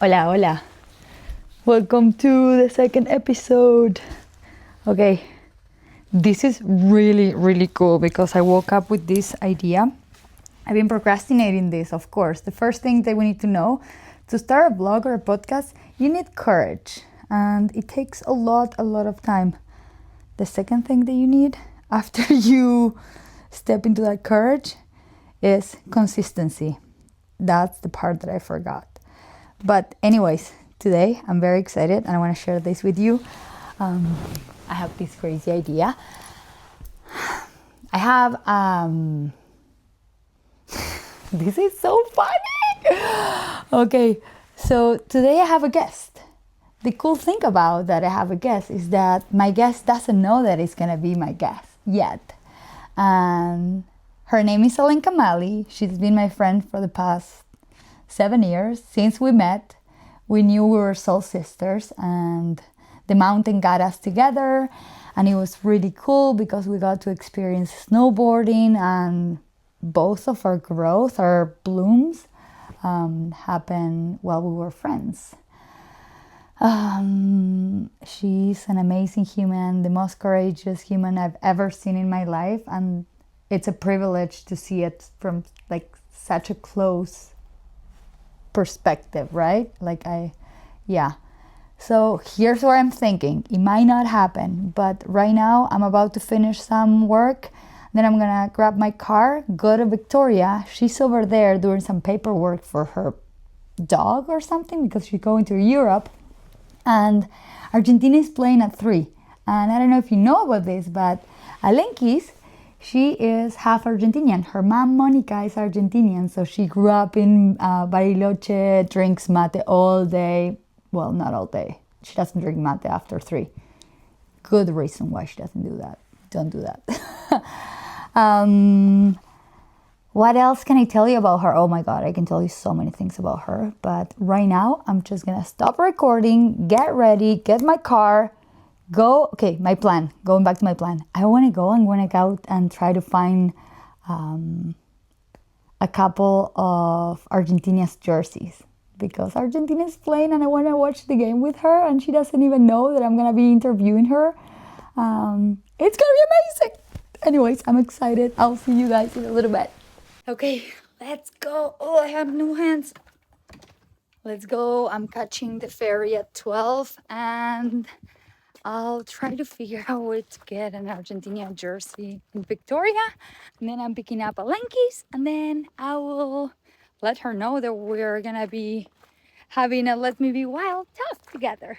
Hola, hola. Welcome to the second episode. Okay, this is really cool because I woke up with this idea. I've been procrastinating this, of course. The first thing that we need to know to start a blog or a podcast, you need courage, and it takes a lot of time. The second thing that you need after you step into that courage is consistency. That's the part that I forgot. But anyways, today I'm very excited and I want to share this with you. I have this crazy idea. I have this is so funny. Okay, so today I have a guest. The cool thing about that I have a guest is that my guest doesn't know that it's gonna be my guest yet. And her name is Alenka Mali. She's been my friend for the past 7 years. Since we met, we knew we were soul sisters, and the mountain got us together, and it was really cool because we got to experience snowboarding, and both of our growth, our blooms, happened while we were friends. She's an amazing human, the most courageous human I've ever seen in my life, and it's a privilege to see it from like such a close perspective, right? So here's what I'm thinking. It might not happen, but right now I'm about to finish some work. Then I'm gonna grab my car, go to Victoria. She's over there doing some paperwork for her dog or something because she's going to Europe. And Argentina is playing at 3. And I don't know if you know about this, but Alenkis, she is half Argentinian. Her mom, Monica, is Argentinian. So she grew up in Bariloche, drinks mate all day. Well, not all day. She doesn't drink mate after 3. Good reason why she doesn't do that. Don't do that. What else can I tell you about her? Oh my God, I can tell you so many things about her. But right now, I'm just going to stop recording, get ready, get my car, go. Okay, my plan. Going back to my plan. I want to go out and try to find a couple of Argentina's jerseys. Because Argentina is playing and I want to watch the game with her. And she doesn't even know that I'm going to be interviewing her. It's going to be amazing. Anyways, I'm excited. I'll see you guys in a little bit. Okay, let's go. Oh, I have no hands. Let's go. I'm catching the ferry at 12 and I'll try to figure out where to get an Argentina jersey in Victoria. And then I'm picking up Alenkis, and then I will let her know that we're gonna be having a Let Me Be Wild talk together.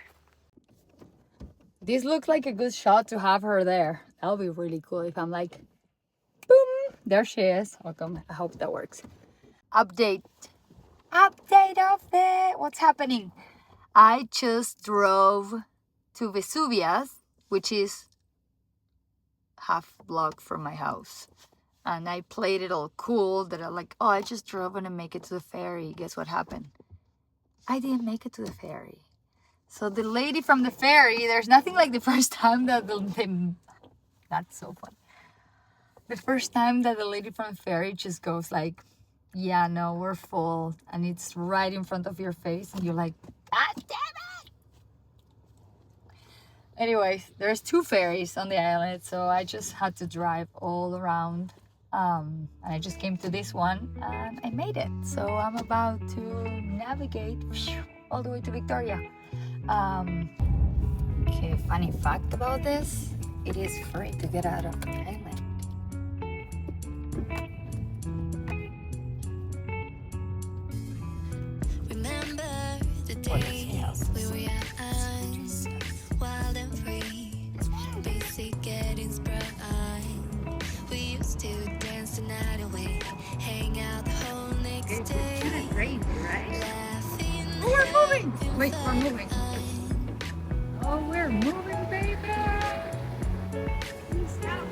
This looks like a good shot to have her there. That'll be really cool if I'm like, boom, there she is. Welcome. I hope that works. Update of it. What's happening? I just drove to Vesuvius, which is half block from my house. And I played it all cool that I just drove and I make it to the ferry. Guess what happened? I didn't make it to the ferry. So the lady from the ferry, there's nothing like the first time that that's so funny. The first time that the lady from the ferry just goes like, yeah, no, we're full. And it's right in front of your face. And you're like, God damn it. Anyways, there's 2 ferries on the island. So I just had to drive all around. And I just came to this one and I made it. So I'm about to navigate all the way to Victoria. Okay, funny fact about this. It is free to get out of the island. Remember the days we were young, wild and free, basic getting sprung. We used to dance the night away, hang out the whole next day. It's kind of crazy, right? Laughing. Oh, we're moving! Wait, we're moving. Oh, we're moving, baby! Peace out.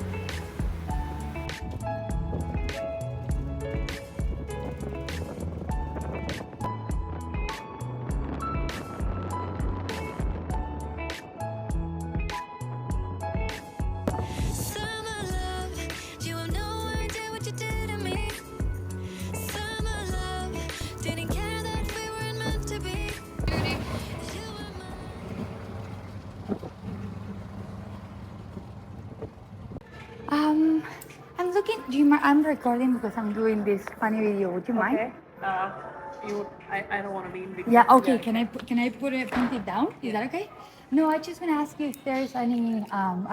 Summer love, you have no idea what you did to me. Summer love, didn't care that we weren't meant to be. I'm recording because I'm doing this funny video. Would you mind? Okay. I don't want to be in video. Yeah. Okay. Can I put it down? Is that okay? No, I just want to ask you if there's any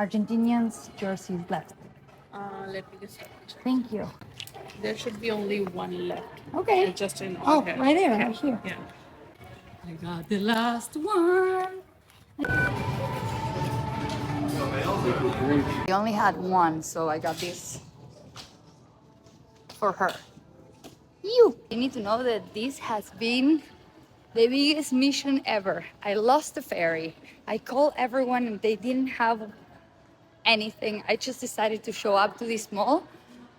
Argentinians jerseys left. Let me just check. Thank you. There should be only one left. Okay. Just in Oh, our head. right there, right here. Yeah. I got the last one. We only had one, so I got this for her. You need to know that this has been the biggest mission ever. I lost the ferry. I called everyone and they didn't have anything. I just decided to show up to this mall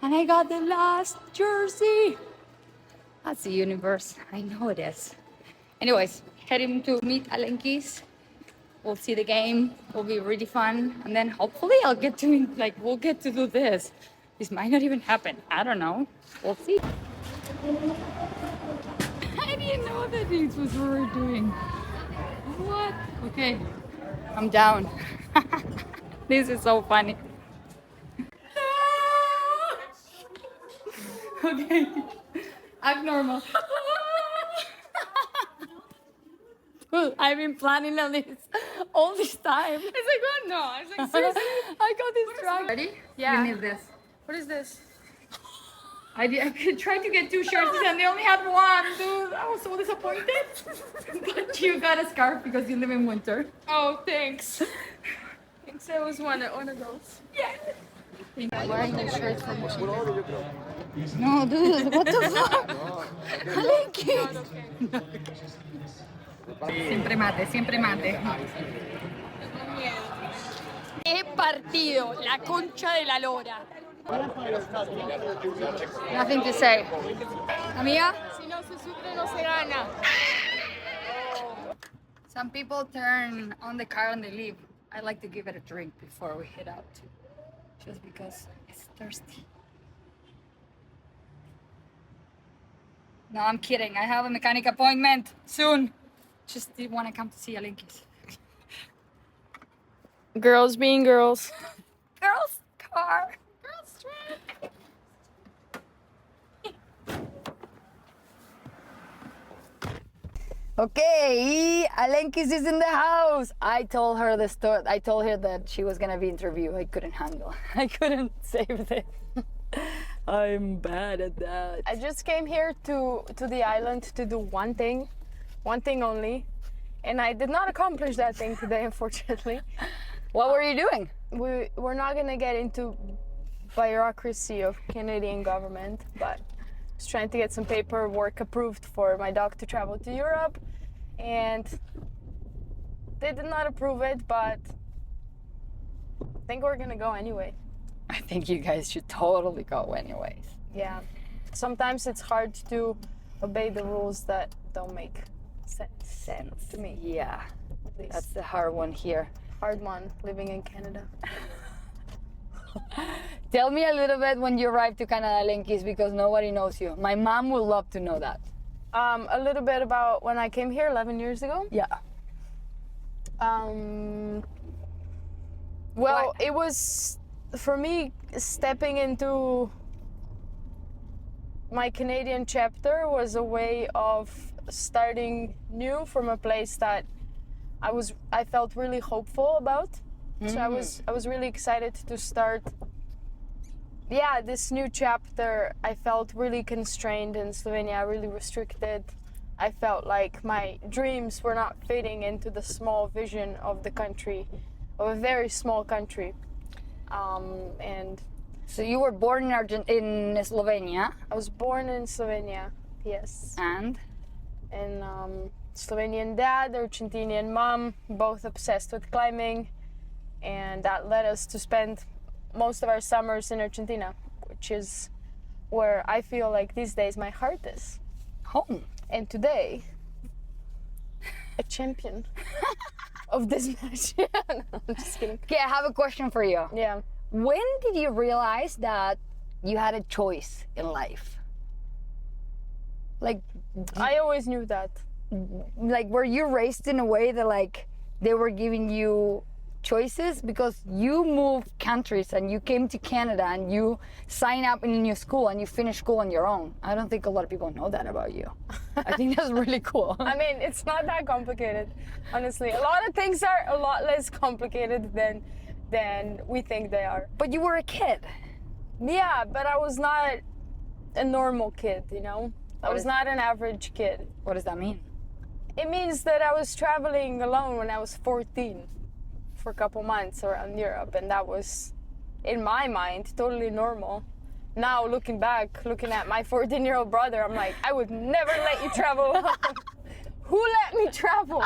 and I got the last jersey. That's the universe. I know it is. Anyways, heading to meet Alenkis. We'll see the game. It'll be really fun. And then hopefully we'll get to do this. This might not even happen. I don't know. We'll see. I didn't know that this was what we're doing. What? Okay. I'm down. This is so funny. Okay. Act normal. Well, I've been planning on this all this time. It's like, oh no. It's like, seriously? I got this drunk. Ready? Yeah. You need this. What is this? I tried to get 2 shirts and they only had one, dude. I was so disappointed. But you got a scarf because you live in winter. Oh, thanks. Thanks. I was one of those. Yeah. I'm wearing the shirt from Chile. No, dude, what the fuck? Alenkis. Siempre mate, siempre mate. He partido, la concha de la lora. Nothing to say. Amiga? Si no se sufre, no se gana. Some people turn on the car and they leave. I like to give it a drink before we head out. Just because it's thirsty. No, I'm kidding. I have a mechanic appointment soon. Just didn't want to come to see Alenkis. Girls being girls. Girls' car. Girls' trip. Okay, Alenkis is in the house. I told her the story. I told her that she was gonna be interviewed. I couldn't handle. I couldn't save this. I'm bad at that. I just came here to the island to do one thing only, and I did not accomplish that thing today, unfortunately. What were you doing? We're not gonna get into bureaucracy of Canadian government, but just trying to get some paperwork approved for my dog to travel to Europe, and they did not approve it, but I think we're gonna go anyway. I think you guys should totally go anyways. Yeah, sometimes it's hard to obey the rules that don't make sense to me. Yeah, At least. that's the hard one here. Hard one living in Canada. Tell me a little bit when you arrived to Canada, Alenkis, because nobody knows you. My mom would love to know that. A little bit about when I came here 11 years ago. Yeah. Well, it was, for me, stepping into my Canadian chapter was a way of starting new from a place that I felt really hopeful about. So I was really excited to start this new chapter. I felt really constrained in Slovenia, really restricted. I felt like my dreams were not fitting into the small vision of the country, of a very small country. And So you were born in Slovenia, I was born in Slovenia, yes. and And Slovenian dad, Argentinian mom, both obsessed with climbing. And that led us to spend most of our summers in Argentina, which is where I feel like these days my heart is. home. And today, a champion of this match. No, I'm just kidding. Okay, I have a question for you. Yeah. When did you realize that you had a choice in life? Like, I always knew that. were you raised in a way that like they were giving you choices because you moved countries and you came to Canada and you sign up in a new school and you finish school on your own. I don't think a lot of people know that about you. I think that's really cool. I mean, it's not that complicated, honestly. A lot of things are a lot less complicated than we think they are. But you were a kid. Yeah, but I was not a normal kid, you know? I was not an average kid. What does that mean? It means that I was traveling alone when I was 14 for a couple months around Europe, and that was, in my mind, totally normal. Now, looking back, looking at my 14-year-old brother, I'm like, I would never let you travel alone. Who let me travel?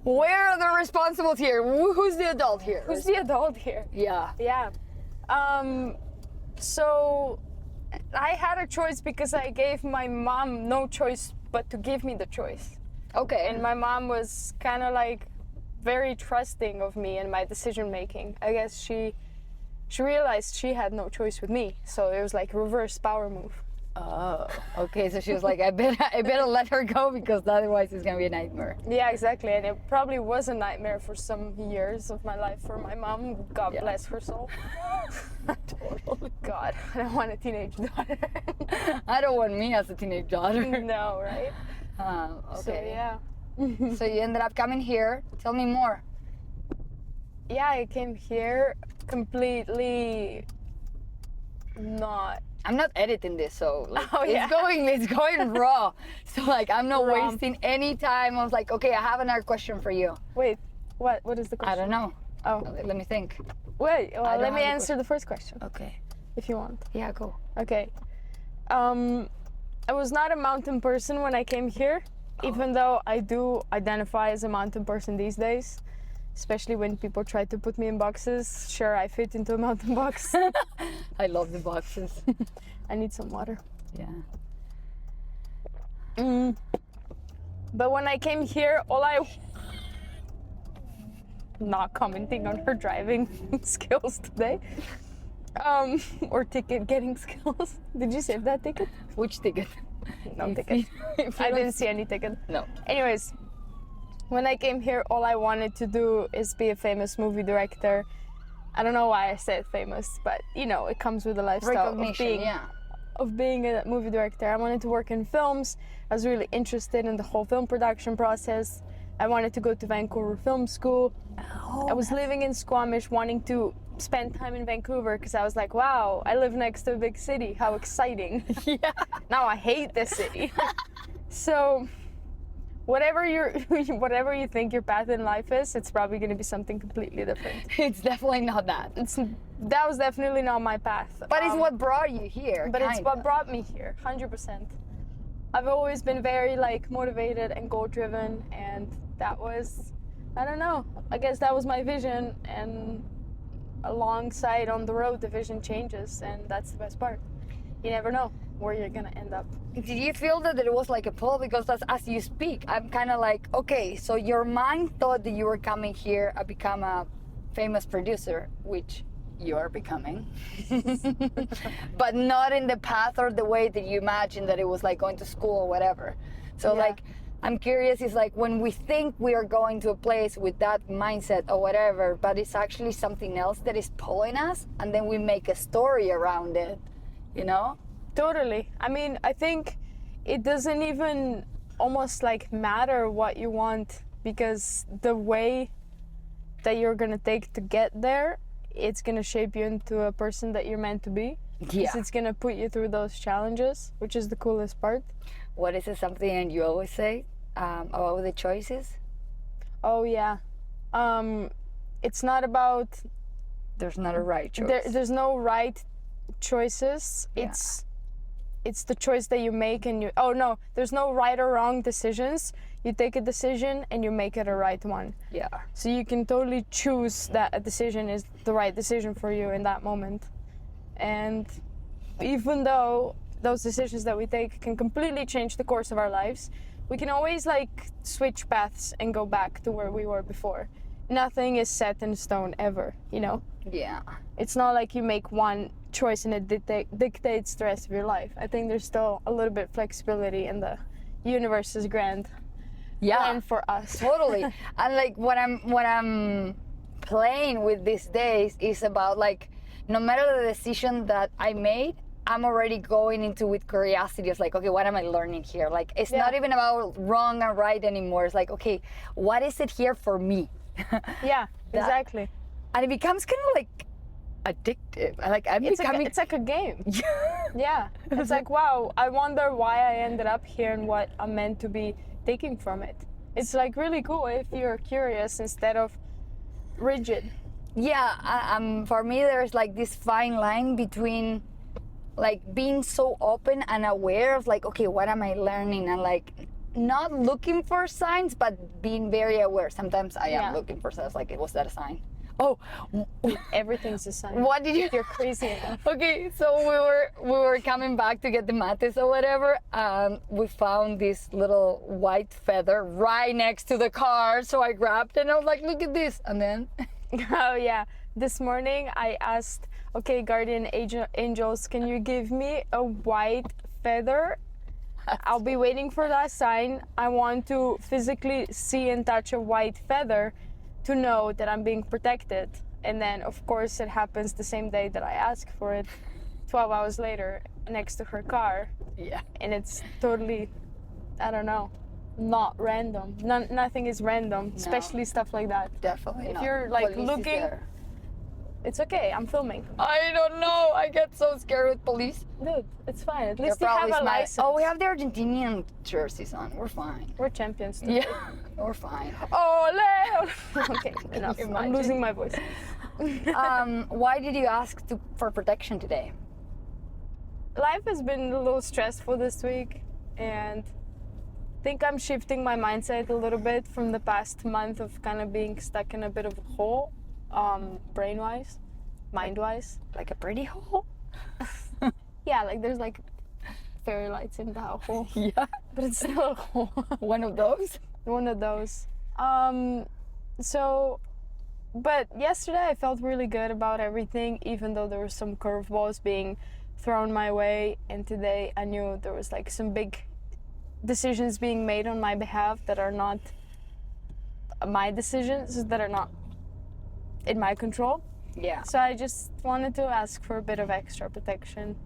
Where are the responsibles here? Who's the adult here? Who's the adult here? Yeah. Yeah. So I had a choice because I gave my mom no choice but to give me the choice. Okay. And my mom was kind of like very trusting of me and my decision making. I guess she realized she had no choice with me. So it was like a reverse power move. Oh, okay. So she was like, I better let her go because otherwise it's gonna be a nightmare. Yeah, exactly. And it probably was a nightmare for some years of my life for my mom. God bless her soul. Totally. God, I don't want a teenage daughter. I don't want me as a teenage daughter. No, right? Okay. So yeah. So you ended up coming here. Tell me more. Yeah, I came here completely not. I'm not editing this, so like, Oh, yeah. it's going raw. So like I'm not Raw. wasting any time. I was like, okay, I have another question for you. Wait, what is the question? I don't know. Oh, Let me think. wait. I Well, don't let me have a answer the first question Okay. if you want. Yeah, go. Okay. I was not a mountain person when I came here, even though I do identify as a mountain person these days. Especially when people try to put me in boxes. Sure, I fit into a mountain box. I love the boxes. I need some water. Yeah. But when I came here, not commenting on her driving skills today. Or ticket getting skills. Did you save that ticket? Which ticket? No ticket. I didn't see any ticket. No. Anyways, when I came here, all I wanted to do is be a famous movie director. I don't know why I said famous, but you know, it comes with the lifestyle of being a movie director. I wanted to work in films. I was really interested in the whole film production process. I wanted to go to Vancouver Film School. I was living in Squamish, wanting to spend time in Vancouver because I was like, wow, I live next to a big city. How exciting. Yeah. Now I hate this city. So whatever you think your path in life is, it's probably going to be something completely different. It's definitely not that. That was definitely not my path. But it's what brought you here. But it's kinda. what brought me here, 100%. I've always been very like motivated and goal driven, and that was, I don't know, I guess that was my vision, and alongside on the road the vision changes, and that's the best part. You never know where you're gonna end up. Did you feel that it was like a pull? Because as you speak, I'm kind of like, okay, so your mind thought that you were coming here to become a famous producer, which you are becoming, but not in the path or the way that you imagined that it was like going to school or whatever. So Yeah. like, I'm curious, it's like when we think we are going to a place with that mindset or whatever, but it's actually something else that is pulling us, and then we make a story around it, you know? Totally. I mean, I think it doesn't even almost like matter what you want, because the way that you're gonna take to get there, it's gonna shape you into a person that you're meant to be. Yeah. 'Cause it's gonna put you through those challenges, which is the coolest part. What is it, something you always say about the choices? Oh yeah. It's not about There's not a right choice. there's no right choices. Yeah. It's the choice that you make, and you there's no right or wrong decisions. You take a decision and you make it a right one. Yeah. So you can totally choose that a decision is the right decision for you in that moment. And even though those decisions that we take can completely change the course of our lives, we can always like switch paths and go back to where we were before. Nothing is set in stone ever, you know? Yeah. It's not like you make one choice and it dictates the rest of your life. I think there's still a little bit flexibility, and the universe is grand. plan for us. Totally. And like what I'm playing with these days is about like, no matter the decision that I made, I'm already going into with curiosity of like, okay, what am I learning here? Like, it's not even about wrong and right anymore. It's like, okay, what is it here for me? Yeah, exactly. And it becomes kind of like addictive. Like It's like a game. Yeah. It's like, wow, I wonder why I ended up here and what I'm meant to be taking from it. It's like really cool if you're curious instead of rigid. Yeah, for me, there's like this fine line between like being so open and aware of like, okay, what am I learning? And like not looking for signs, but being very aware. Sometimes I am looking for signs, like, was that a sign? Oh, Everything's a sign. what did you? You're crazy enough. Okay, so we were coming back to get the mates or whatever, and we found this little white feather right next to the car. So I grabbed it and I was like, look at this. And then Oh yeah, this morning I asked, okay, guardian angels, can you give me a white feather? I'll be waiting for that sign. I want to physically see and touch a white feather to know that I'm being protected. And then of course it happens the same day that I ask for it, 12 hours later, next to her car. yeah, And it's totally, I don't know, not random. Nothing is random, especially stuff like that. definitely. If not. you're like Police is looking, there. it's okay, I'm filming. I don't know. I get so scared with police. Dude, it's fine. At They're least you have probably a smart. license. Oh, we have the Argentinian jerseys on. We're fine. We're champions. Too. Yeah, we're fine. Ole! Okay, enough. I'm Imagine. losing my voice. Why did you ask for protection today? Life has been a little stressful this week, and I think I'm shifting my mindset a little bit from the past month of kind of being stuck in a bit of a hole, brain-wise, mind-wise. Like a pretty hole? Yeah, like there's like fairy lights in the hole, Yeah, but it's still a hole. one of those. One of those. But yesterday I felt really good about everything, even though there were some curveballs being thrown my way. And today I knew there was like some big decisions being made on my behalf that are not my decisions, that are not in my control. Yeah. So I just wanted to ask for a bit of extra protection,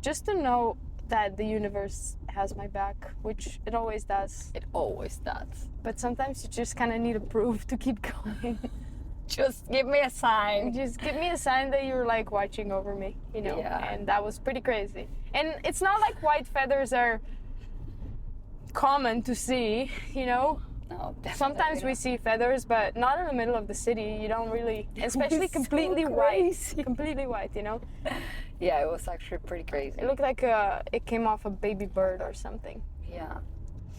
just to know that the universe has my back, which it always does. It always does. But sometimes you just kind of need a proof to keep going. Just give me a sign. Just give me a sign that you're like watching over me, you know? Yeah. And that was pretty crazy. And it's not like white feathers are common to see, you know? No, definitely Sometimes we not. see feathers, but not in the middle of the city. You don't really, especially was so completely white. crazy. Completely white, you know? Yeah, it was actually pretty crazy. It looked like it came off a baby bird or something. Yeah.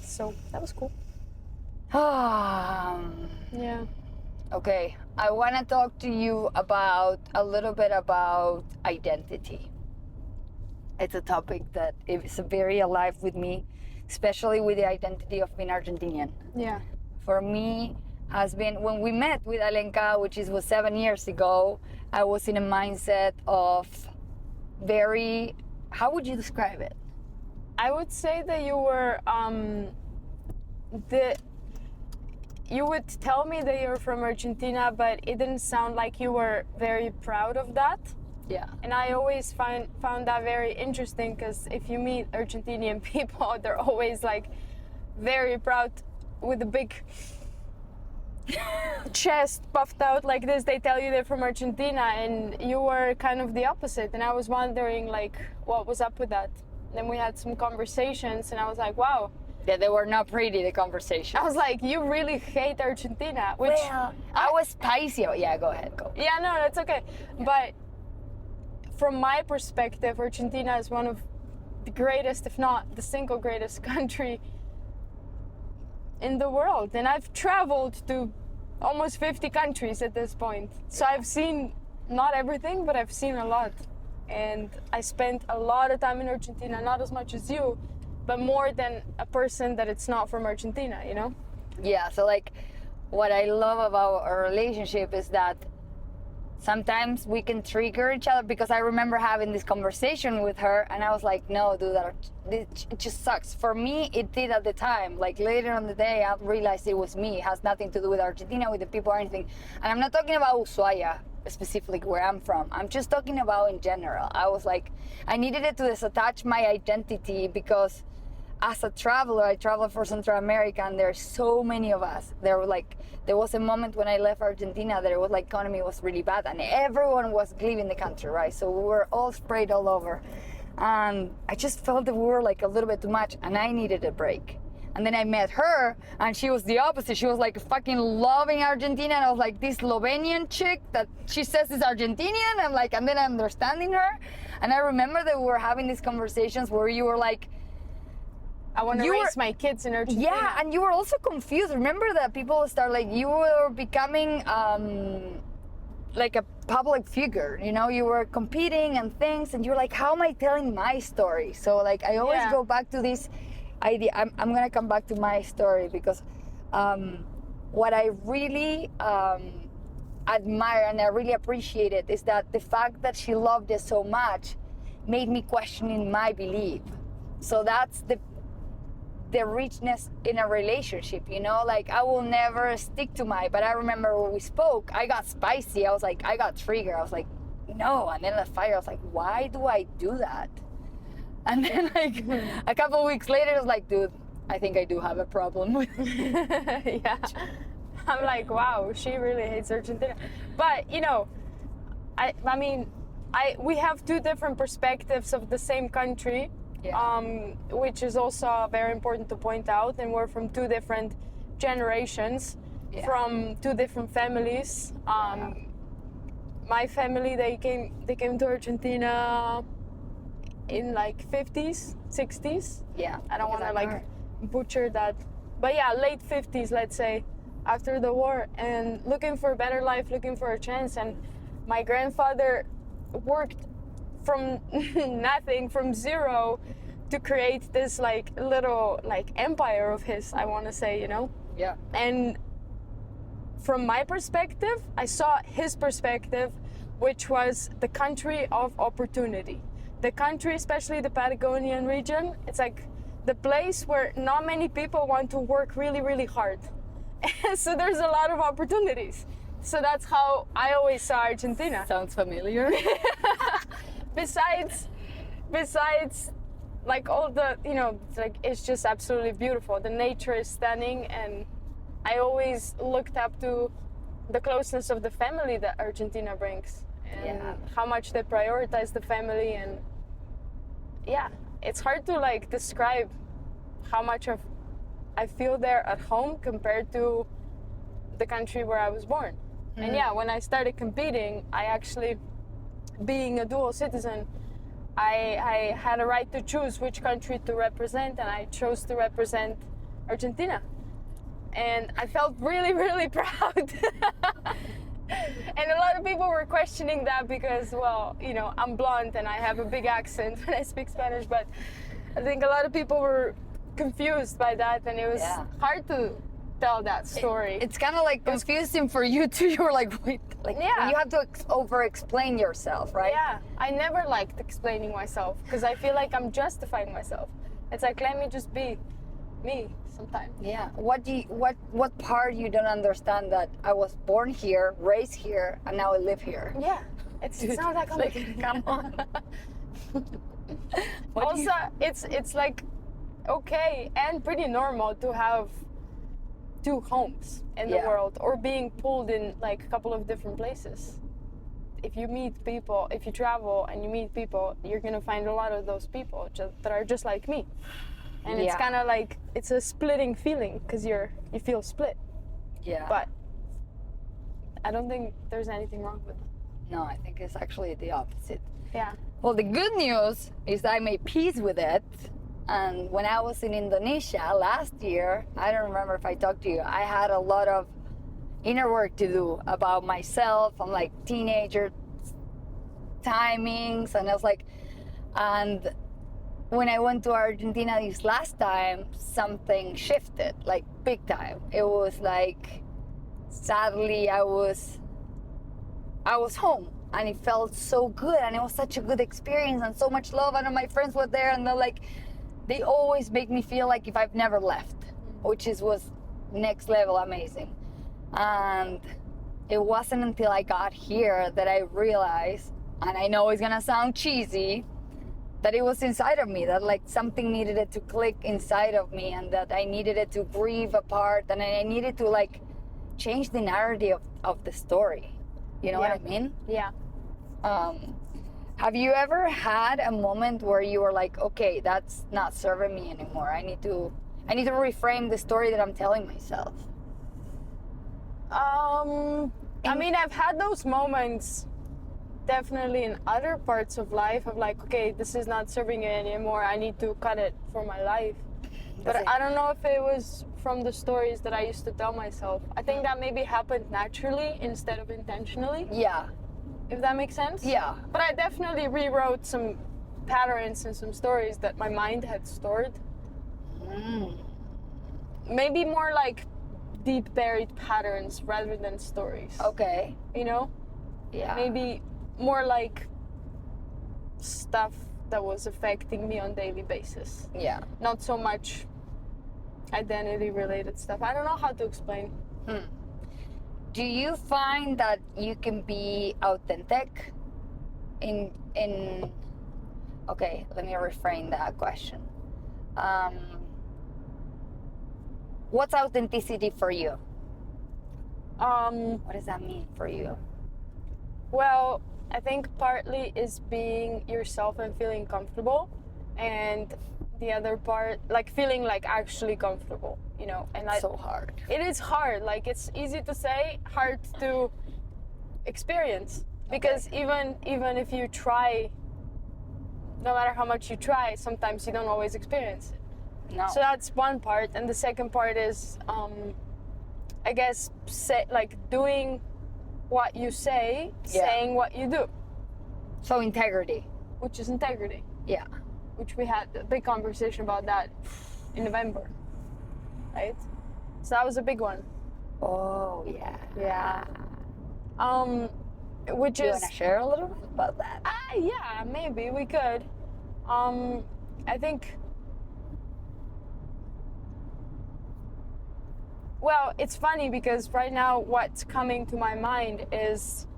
So that was cool. Um, Yeah. okay, I want to talk to you about a little bit about identity. It's a topic that is very alive with me, especially with the identity of being Argentinian. Yeah. For me, has been when we met with Alenka, which was 7 years ago. I was in a mindset of very. How would you describe it? I would say that you were you would tell me that you're from Argentina, but it didn't sound like you were very proud of that. Yeah. And I always found that very interesting, because if you meet Argentinian people, they're always like very proud with a big chest puffed out like this. They tell you they're from Argentina, and you were kind of the opposite. And I was wondering like what was up with that. Then we had some conversations, and I was like, wow. Yeah, they were not pretty, the conversation. I was like, you really hate Argentina, which Well, I was spicy. Yeah, go ahead, go. yeah, no, that's okay. But from my perspective, Argentina is one of the greatest, if not the single greatest country in the world. And I've traveled to almost 50 countries at this point. So I've seen not everything, but I've seen a lot. And I spent a lot of time in Argentina, not as much as you, but more than a person that it's not from Argentina, you know? Yeah, so like what I love about our relationship is that sometimes we can trigger each other, because I remember having this conversation with her and I was like, no, dude, it just sucks. For me, it did at the time. Like later on the day, I realized it was me. It has nothing to do with Argentina, with the people or anything. And I'm not talking about Ushuaia, specifically where I'm from. I'm just talking about in general. I was like, I needed it to disattach my identity, because as a traveler, I traveled for Central America, and there's so many of us. There was a moment when I left Argentina that it was like economy was really bad, and everyone was leaving the country, right? So we were all sprayed all over, and I just felt that we were like a little bit too much, and I needed a break. And then I met her, and she was the opposite. She was like fucking loving Argentina, and I was like this Slovenian chick that she says is Argentinian. I'm like, and then understanding her, and I remember that we were having these conversations where you were like, I want to raise my kids in Argentina. yeah, and you were also confused. Remember that people start like, you were becoming like a public figure, you know, you were competing and things, and you're like, how am I telling my story? So like, I always go back to this idea. I'm gonna come back to my story, because what I really admire and I really appreciate it is that the fact that she loved it so much made me questioning my belief. So that's the richness in a relationship, you know, like I will never stick to but I remember when we spoke, I got spicy. I was like, I got triggered. I was like, no. And then the fire, I was like, why do I do that? And then like a couple of weeks later, I was like, dude, I think I do have a problem with yeah. I'm like, wow, she really hates Argentina. But you know, I mean, we have two different perspectives of the same country. Yeah. Which is also very important to point out, and we're from two different generations, from two different families. My family, they came to Argentina in like 50s, 60s. Yeah. I don't want to like butcher that, but yeah, late 50s, let's say, after the war, and looking for a better life, looking for a chance. And my grandfather worked from nothing, from zero, to create this like little like empire of his, I want to say, you know. Yeah. And from my perspective, I saw his perspective, which was the country of opportunity. The country, especially the Patagonian region, it's like the place where not many people want to work really, really hard. So there's a lot of opportunities. So that's how I always saw Argentina. Sounds familiar. Besides like all the, you know, like it's just absolutely beautiful. The nature is stunning, and I always looked up to the closeness of the family that Argentina brings, and how much they prioritize the family. And yeah, it's hard to like describe how much of I feel there at home compared to the country where I was born. And yeah, when I started competing, I actually, being a dual citizen, I had a right to choose which country to represent, and I chose to represent Argentina. And I felt really, really proud. And a lot of people were questioning that because, well, you know, I'm blonde and I have a big accent when I speak Spanish, but I think a lot of people were confused by that, and it was hard to tell that story. It's kind of like confusing for you too. You were like, wait, like you have to over-explain yourself, right? Yeah, I never liked explaining myself because I feel like I'm justifying myself. It's like, let me just be me sometimes. Yeah. What part you don't understand that I was born here, raised here, and now I live here? Yeah, it sounds like complicated. Come on. Also, it's like okay and pretty normal to have two homes in the world, or being pulled in like a couple of different places. If you meet people, if you travel and you meet people, you're gonna find a lot of those people that are just like me. And it's kind of like, it's a splitting feeling because you feel split. Yeah. But I don't think there's anything wrong with it. No, I think it's actually the opposite. Yeah. Well, the good news is that I made peace with it. And when I was in Indonesia last year, I don't remember if I talked to you, I had a lot of inner work to do about myself. I'm like teenager timings, and I was like, and when I went to Argentina this last time, something shifted, like big time. It was like, sadly, I was I was home, and it felt so good, and it was such a good experience, and so much love, and my friends were there, and they always make me feel like if I've never left, which was next level amazing. And it wasn't until I got here that I realized, and I know it's gonna sound cheesy, that it was inside of me, that like something needed it to click inside of me, and that I needed it to breathe apart, and I needed to like change the narrative of the story. You know what I mean? Yeah. Have you ever had a moment where you were like, okay, that's not serving me anymore. I need to reframe the story that I'm telling myself. I mean, I've had those moments definitely in other parts of life of like, okay, this is not serving you anymore. I need to cut it for my life. But I don't know if it was from the stories that I used to tell myself. I think that maybe happened naturally instead of intentionally. Yeah. If that makes sense? Yeah. But I definitely rewrote some patterns and some stories that my mind had stored. Maybe more like deep buried patterns rather than stories. Okay. You know? Yeah. Maybe more like stuff that was affecting me on a daily basis. Yeah. Not so much identity related stuff. I don't know how to explain. Do you find that you can be authentic in okay, let me reframe that question. What's authenticity for you? What does that mean for you? Well, I think partly is being yourself and feeling comfortable, and the other part, like feeling like actually comfortable, you know. And So hard. it is hard. Like it's easy to say, hard to experience. Because even if you try, no matter how much you try, sometimes you don't always experience it. No. So that's one part, and the second part is, I guess, doing what you say, saying what you do, So integrity. which is integrity. Yeah. Which we had a big conversation about that in November, right? So that was a big one. Oh yeah. Yeah. Which You is wanna share a little bit about that? yeah, maybe we could. I think. Well, it's funny because right now what's coming to my mind is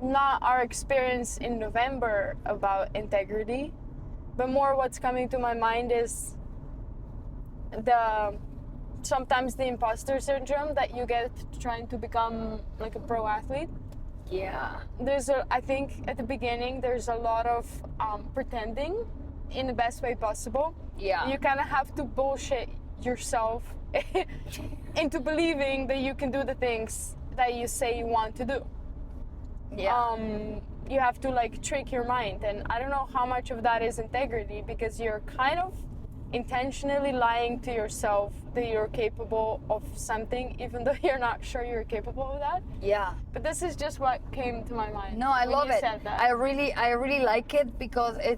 not our experience in November about integrity, but more what's coming to my mind is sometimes the imposter syndrome that you get trying to become like a pro athlete. Yeah. I think at the beginning there's a lot of pretending in the best way possible. Yeah. You kind of have to bullshit yourself into believing that you can do the things that you say you want to do. Yeah. You have to like trick your mind, and I don't know how much of that is integrity, because you're kind of intentionally lying to yourself that you're capable of something even though you're not sure you're capable of that. Yeah. But this is just what came to my mind. No, I when love you it. said that. I really like it because this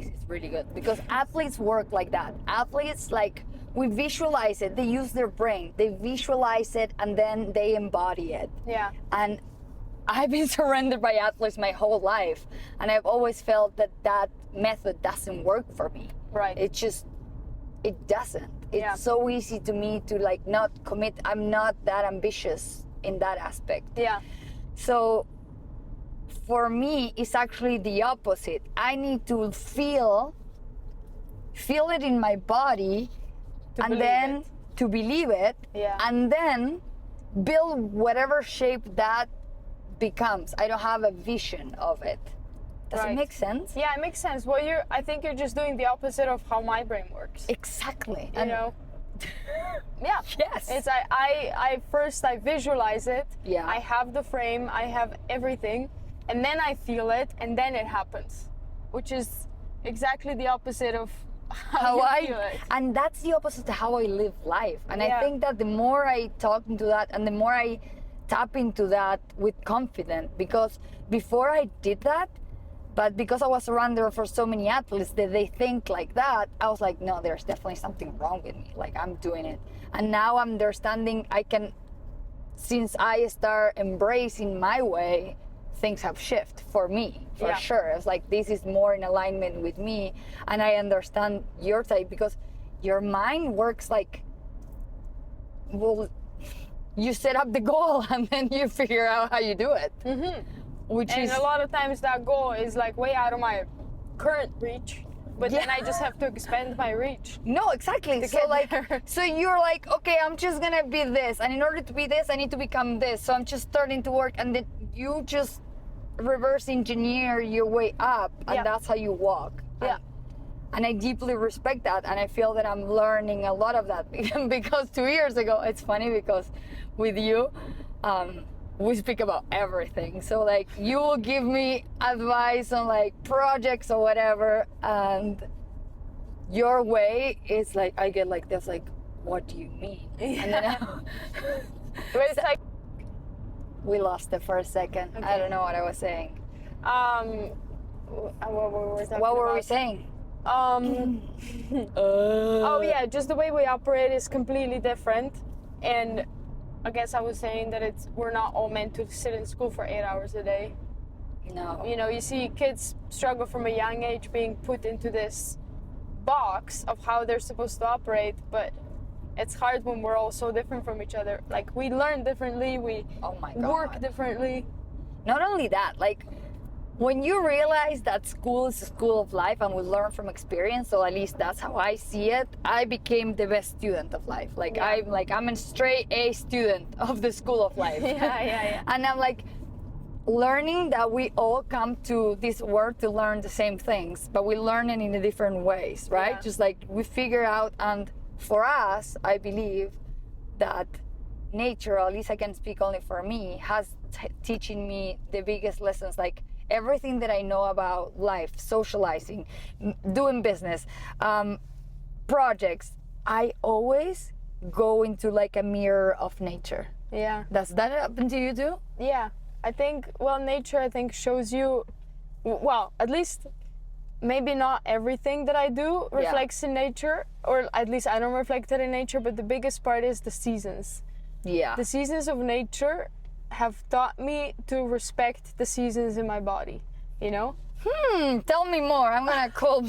is really good because athletes work like that. Athletes, like, we visualize it. They use their brain. They visualize it and then they embody it. Yeah. And I've been surrounded by athletes my whole life, and I've always felt that method doesn't work for me. Right. It doesn't. It's Yeah. so easy to me to like not commit. I'm not that ambitious in that aspect. Yeah. So for me, it's actually the opposite. I need to feel it in my body, To and believe then it. to believe it, Yeah. and then build whatever shape that becomes. I don't have a vision of it. Does Right. it make sense? Yeah, it makes sense. Well, I think you're just doing the opposite of how my brain works. Exactly. You know? Yeah. Yes. It's I first I visualize it. Yeah. I have the frame, I have everything, and then I feel it, and then it happens, which is exactly the opposite of how you feel it. And that's the opposite to how I live life. And I Yeah. think that the more I talk into that and the more I tap into that with confidence, because before I did that, but because I was surrounded for so many athletes that they think like that, I was like, no, there's definitely something wrong with me. Like, I'm doing it. And now I'm understanding I can since I start embracing my way, things have shifted for me, for sure. It's like, this is more in alignment with me, and I understand your type, because your mind works like, well, you set up the goal and then you figure out how you do it. Which And is a lot of times that goal is like way out of my current reach, but then I just have to expand my reach. no, exactly. So get like, there. so you're like, okay, I'm just gonna be this, and in order to be this, I need to become this. So I'm just starting to work, and then you just reverse engineer your way up, and that's how you walk. Yeah. And I deeply respect that, and I feel that I'm learning a lot of that because 2 years ago, it's funny because with you, we speak about everything. So like, you will give me advice on like projects or whatever, and your way is like, I get like this, like, what do you mean? And then But it's like, we lost it for a second. I don't know what I was saying. what were we talking What were we about? saying? Oh yeah, just the way we operate is completely different, and I guess I was saying that we're not all meant to sit in school for 8 hours a day. No. You know, you see kids struggle from a young age being put into this box of how they're supposed to operate, but it's hard when we're all so different from each other. Like, we learn differently, we Oh my God. work differently. Not only that, like, when you realize that school is a school of life and we learn from experience, so at least that's how I see it, I became the best student of life. Like, I'm a straight A student of the school of life. Yeah. And I'm like, learning that we all come to this world to learn the same things, but we learn it in a different ways, right? Yeah. Just like we figure out, and for us, I believe that nature, or at least I can speak only for me, has teaching me the biggest lessons. Like, everything that I know about life, socializing, doing business, projects, I always go into like a mirror of nature. Yeah. Does that happen to you too? Yeah, I think, well, nature, I think, shows you, well, at least maybe not everything that I do reflects in nature, or at least I don't reflect it in nature, but the biggest part is the seasons. Yeah. The seasons of nature have taught me to respect the seasons in my body, you know? Tell me more. I'm gonna call.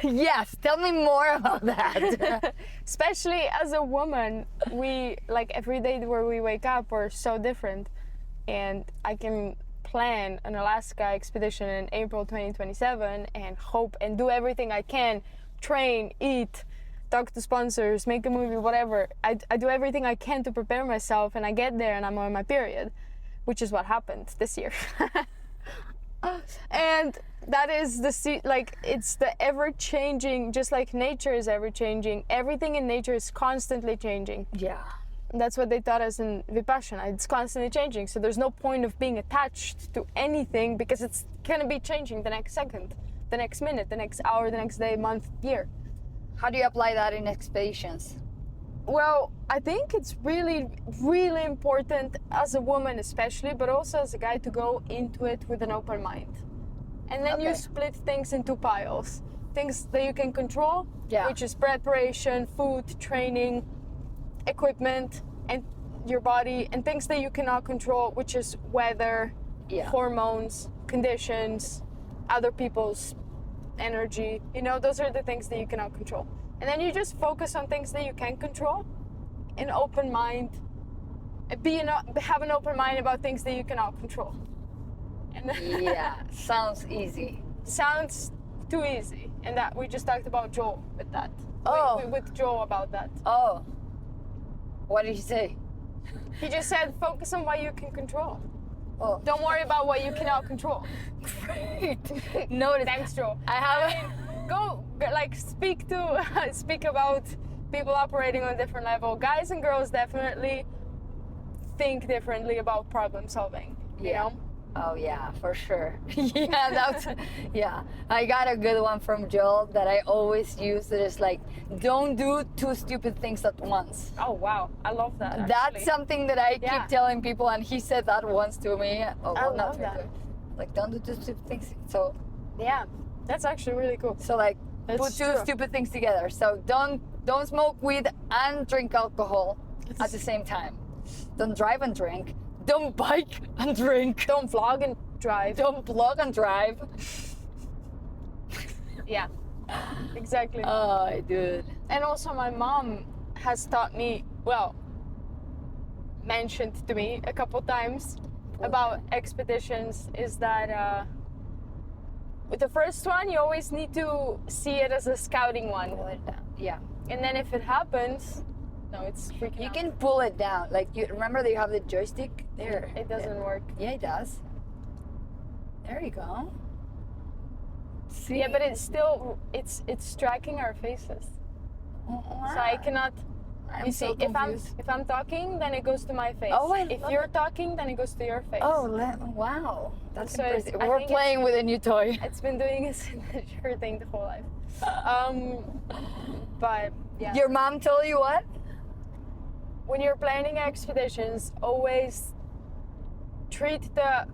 Yes, tell me more about that. Especially as a woman, we, like, every day where we wake up, we're so different. And I can plan an Alaska expedition in April 2027 and hope and do everything I can, train, eat, talk to sponsors, make a movie, whatever. I do everything I can to prepare myself, and I get there and I'm on my period, which is what happened this year. And that is it's the ever-changing, just like nature is ever-changing, everything in nature is constantly changing. Yeah. And that's what they taught us in Vipassana. It's constantly changing, so there's no point of being attached to anything, because it's gonna be changing the next second, the next minute, the next hour, the next day, month, year. How do you apply that in expeditions? Well, I think it's really, really important as a woman especially, but also as a guy, to go into it with an open mind. And then you Okay. split things into piles. Things that you can control, which is preparation, food, training, equipment, and your body, and things that you cannot control, which is weather, hormones, conditions, other people's energy. You know, those are the things that you cannot control. And then you just focus on things that you can control, an open mind, have an open mind about things that you cannot control. And Yeah, sounds easy. sounds too easy. And that we just talked about Joel with that. Oh. With Joel about that. Oh, what did he say? He just said, focus on what you can control. Oh, Don't worry about what you cannot control. great. Notice. Thanks, Joel. I have. Go like speak about people operating on a different level. Guys and girls definitely think differently about problem solving. You know? Oh yeah, for sure. Yeah. I got a good one from Joel that I always use. It is like, don't do two stupid things at once. Oh wow, I love that. That's actually. something that I Yeah. keep telling people, and he said that once to me. Oh, I well, not love to me, that. but, like, don't do two stupid things. So Yeah, that's actually really cool. like, That's put two true. stupid things together. So don't smoke weed and drink alcohol at the same time. Don't drive and drink. Don't bike and drink. Don't vlog and drive. Don't vlog and drive. Yeah, exactly. Oh, dude. And also my mom has taught me, well, mentioned to me a couple times about expeditions is that with the first one, you always need to see it as a scouting one. Pull it down. Yeah. And then if it happens, no, it's freaking You out. can pull it down. Like, you remember that you have the joystick there. It doesn't work. Yeah, it does. There you go. See? Yeah, but it's still, it's tracking our faces. So I cannot. I'm You see, so confused. if I'm talking, then it goes to my face. Oh, I if love you're it. talking, then it goes to your face. Oh, wow. That's So impressive. I We're think playing with a new toy. It's been doing a signature thing the whole life. But yeah, Your mom told you what? when you're planning expeditions, always treat the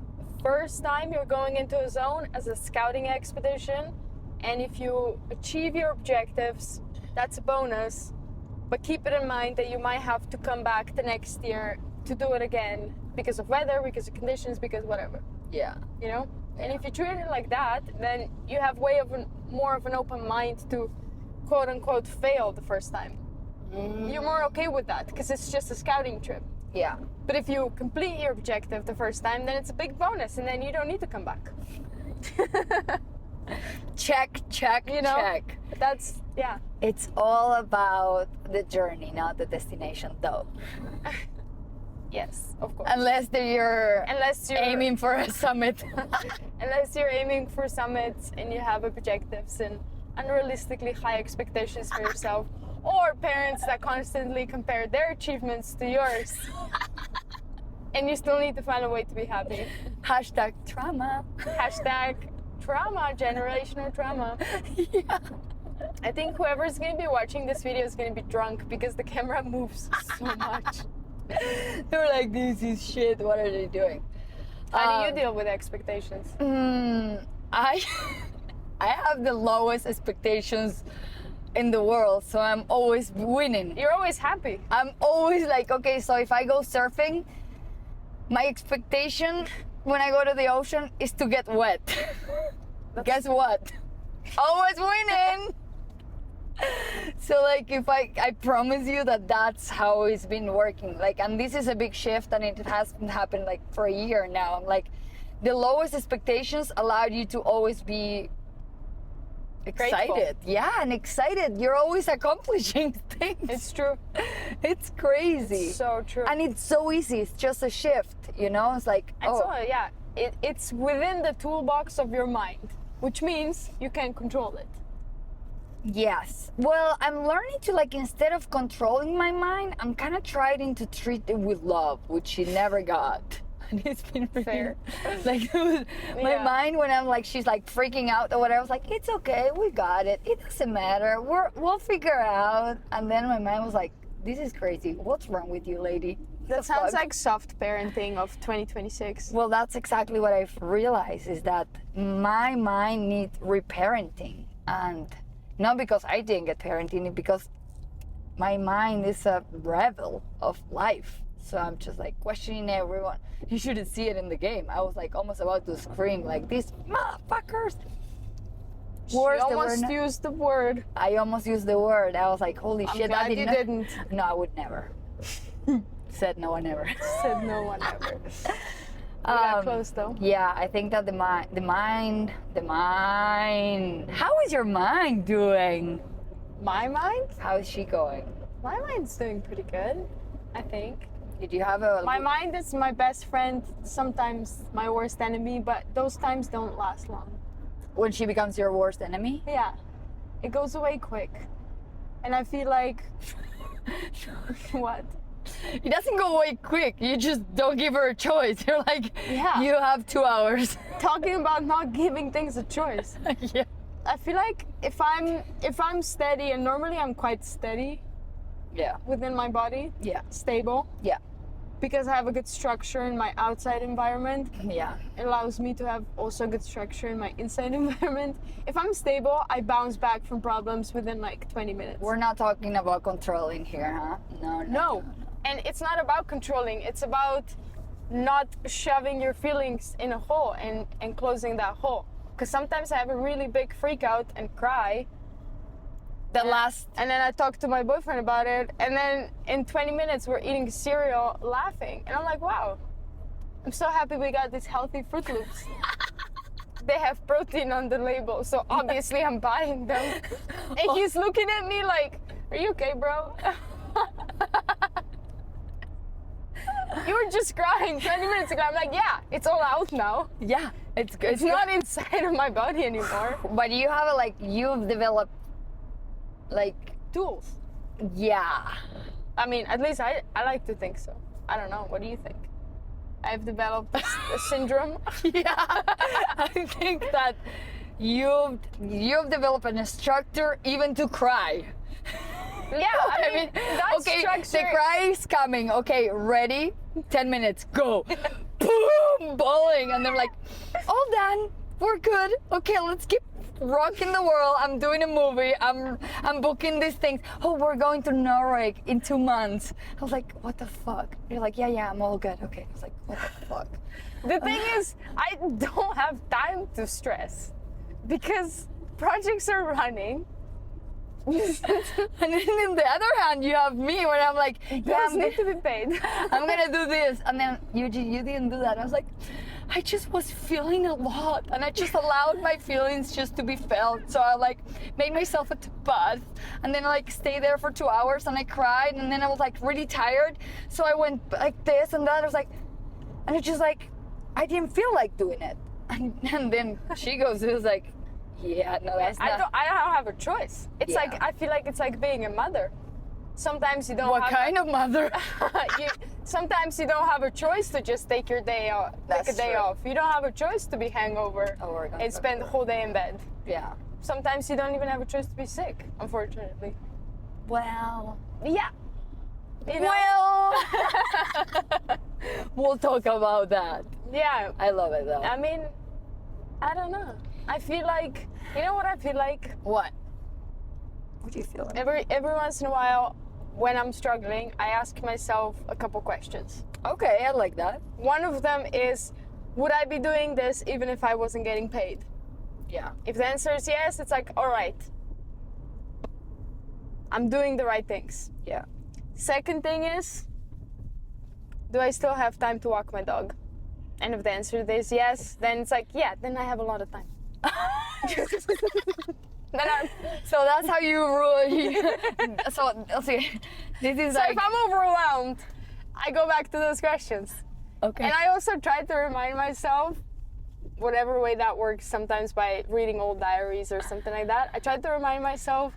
first time you're going into a zone as a scouting expedition. And if you achieve your objectives, that's a bonus. But keep it in mind that you might have to come back the next year to do it again because of weather, because of conditions, because whatever, Yeah. you know? And if you treat it like that, then you have more of an open mind to quote unquote fail the first time. You're more okay with that because it's just a scouting trip. Yeah. But if you complete your objective the first time, then it's a big bonus and then you don't need to come back. Check, You know? check. That's, yeah. It's all about the journey, not the destination, though. Yes, of course. Unless you're Unless you're aiming for a summit. Unless you're aiming for summits and you have objectives and unrealistically high expectations for yourself, or parents that constantly compare their achievements to yours, and you still need to find a way to be happy. Hashtag trauma. Hashtag trauma, generational trauma. Yeah. I think whoever's going to be watching this video is going to be drunk because the camera moves so much. They're like, this is shit. What are they doing? How do you deal with expectations? I have the lowest expectations in the world, so I'm always winning. You're always happy. I'm always like, okay, so if I go surfing, my expectation when I go to the ocean is to get wet. Guess what? Always winning. So like, if I promise you that that's how it's been working. Like, and this is a big shift, and it has been happening like for a year now. I'm like, the lowest expectations allowed you to always be excited. Grateful. Yeah, and excited. You're always accomplishing things. It's true. It's crazy. So true. And it's so easy. It's just a shift, you know? It's like, And so, yeah, it's within the toolbox of your mind, which means you can control it. yes. Well, I'm learning to, like, instead of controlling my mind, I'm kind of trying to treat it with love, which she never got. And it's been really, Fair. like, my Yeah. mind, when I'm like, she's like freaking out or whatever, I was like, it's okay, we got it. It doesn't matter. We'll figure out. And then my mind was like, this is crazy. What's wrong with you, lady? That The sounds fuck? like soft parenting of 2026. Well, that's exactly what I've realized, is that my mind needs reparenting. And not because I didn't get parenting, because my mind is a rebel of life. So I'm just like questioning everyone. You shouldn't see it in the game. I was like almost about to scream like, these motherfuckers. You Words that were almost not- used the word. I almost used the word. I was like, holy I'm shit, glad I did you not. didn't. No, I would never. Said no one ever. Said no one ever. We got close though. Yeah, I think that the mind. How is your mind doing? My mind? How is she going? My mind's doing pretty good, I think. Did you have a? My mind is my best friend, sometimes my worst enemy, but those times don't last long. When she becomes your worst enemy? Yeah, it goes away quick. And I feel like, what? It doesn't go away quick. You just don't give her a choice. You're like, Yeah. you have 2 hours. Talking about not giving things a choice. Yeah. I feel like if I'm steady, and normally I'm quite steady Yeah. within my body, Yeah. stable, Yeah. because I have a good structure in my outside environment. Yeah. It allows me to have also good structure in my inside environment. If I'm stable, I bounce back from problems within like 20 minutes. We're not talking about controlling here, huh? No. No, And it's not about controlling, it's about not shoving your feelings in a hole and closing that hole. Because sometimes I have a really big freak out and cry. And then I talk to my boyfriend about it, and then in 20 minutes we're eating cereal laughing. And I'm like, wow, I'm so happy we got these healthy Fruit Loops. They have protein on the label, so obviously I'm buying them. And he's looking at me like, are you okay, bro? You were just crying 20 minutes ago. I'm like, yeah, it's all out now. Yeah, it's good. It's not inside of my body anymore. But you have you've developed Tools. Yeah. I mean, at least I like to think so. I don't know. What do you think? I've developed a syndrome. Yeah. I think that you've developed an structure even to cry. Yeah, I mean, that's okay, structure. the cry is coming. Okay, ready? 10 minutes, go. Boom, bowling. And they're like, all done. We're good. Okay, let's keep rocking the world. I'm doing a movie. I'm booking these things. Oh, we're going to Norway in 2 months. I was like, what the fuck? You're like, yeah, I'm all good. Okay. I was like, what the fuck? The thing is, I don't have time to stress because projects are running. And then on the other hand, you have me when I'm like, yeah, I need to be paid. I'm gonna do this. And then you didn't do that. I was like, I just was feeling a lot, and I just allowed my feelings just to be felt. So I made myself a bath, and then stayed there for 2 hours, and I cried, and then I was really tired. So I went like this and that. I was like, and it's just I didn't feel like doing it. And then she goes, it was like, yeah, no, that's not. I don't have a choice. It's I feel like it's like being a mother. Sometimes you don't What kind of mother? Sometimes you don't have a choice to just take your day off. That's take a day true. off. You don't have a choice to be hangover and spend the whole day in bed. Yeah. Sometimes you don't even have a choice to be sick, unfortunately. Well. Yeah. You know? Well. We'll talk about that. Yeah. I love it though. I mean, I don't know. I feel like, you know what I feel like? What? What do you feel like? Every once in a while, when I'm struggling, I ask myself a couple questions. Okay, I like that. One of them is, would I be doing this even if I wasn't getting paid? Yeah. If the answer is yes, it's like, all right, I'm doing the right things. Yeah. Second thing is, do I still have time to walk my dog? And if the answer is yes, then it's like, yeah, then I have a lot of time. So that's how you rule. So let's see. This is So if I'm overwhelmed, I go back to those questions. okay. And I also try to remind myself, whatever way that works, sometimes by reading old diaries or something like that. I try to remind myself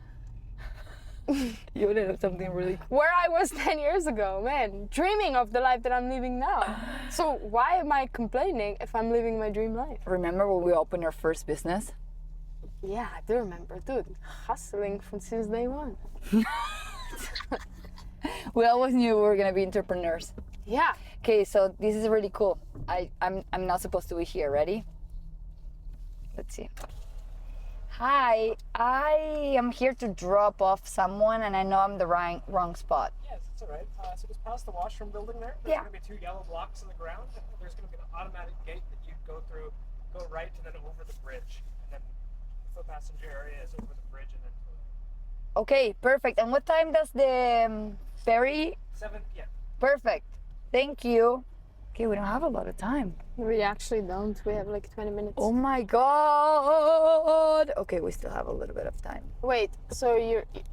You would have something really cool. where I was 10 years ago, man, dreaming of the life that I'm living now. So why am I complaining if I'm living my dream life? Remember when we opened our first business? Yeah, I do remember, dude. Hustling since day one. We always knew we were gonna be entrepreneurs. Yeah. Okay, so this is really cool. I'm not supposed to be here. Ready? Let's see. Hi, I am here to drop off someone, and I know I'm the wrong spot. Yes, it's all right. So just past the washroom building there. There's Yeah. going to be 2 yellow blocks in the ground. There's going to be an automatic gate that you go through, go right, and then over the bridge. And then the foot passenger area is over the bridge and then to the Okay, perfect. And what time does the ferry? 7 p.m. Perfect. Thank you. Okay, we don't have a lot of time. We actually don't. We have like 20 minutes. Oh my god. Okay, we still have a little bit of time. Wait, so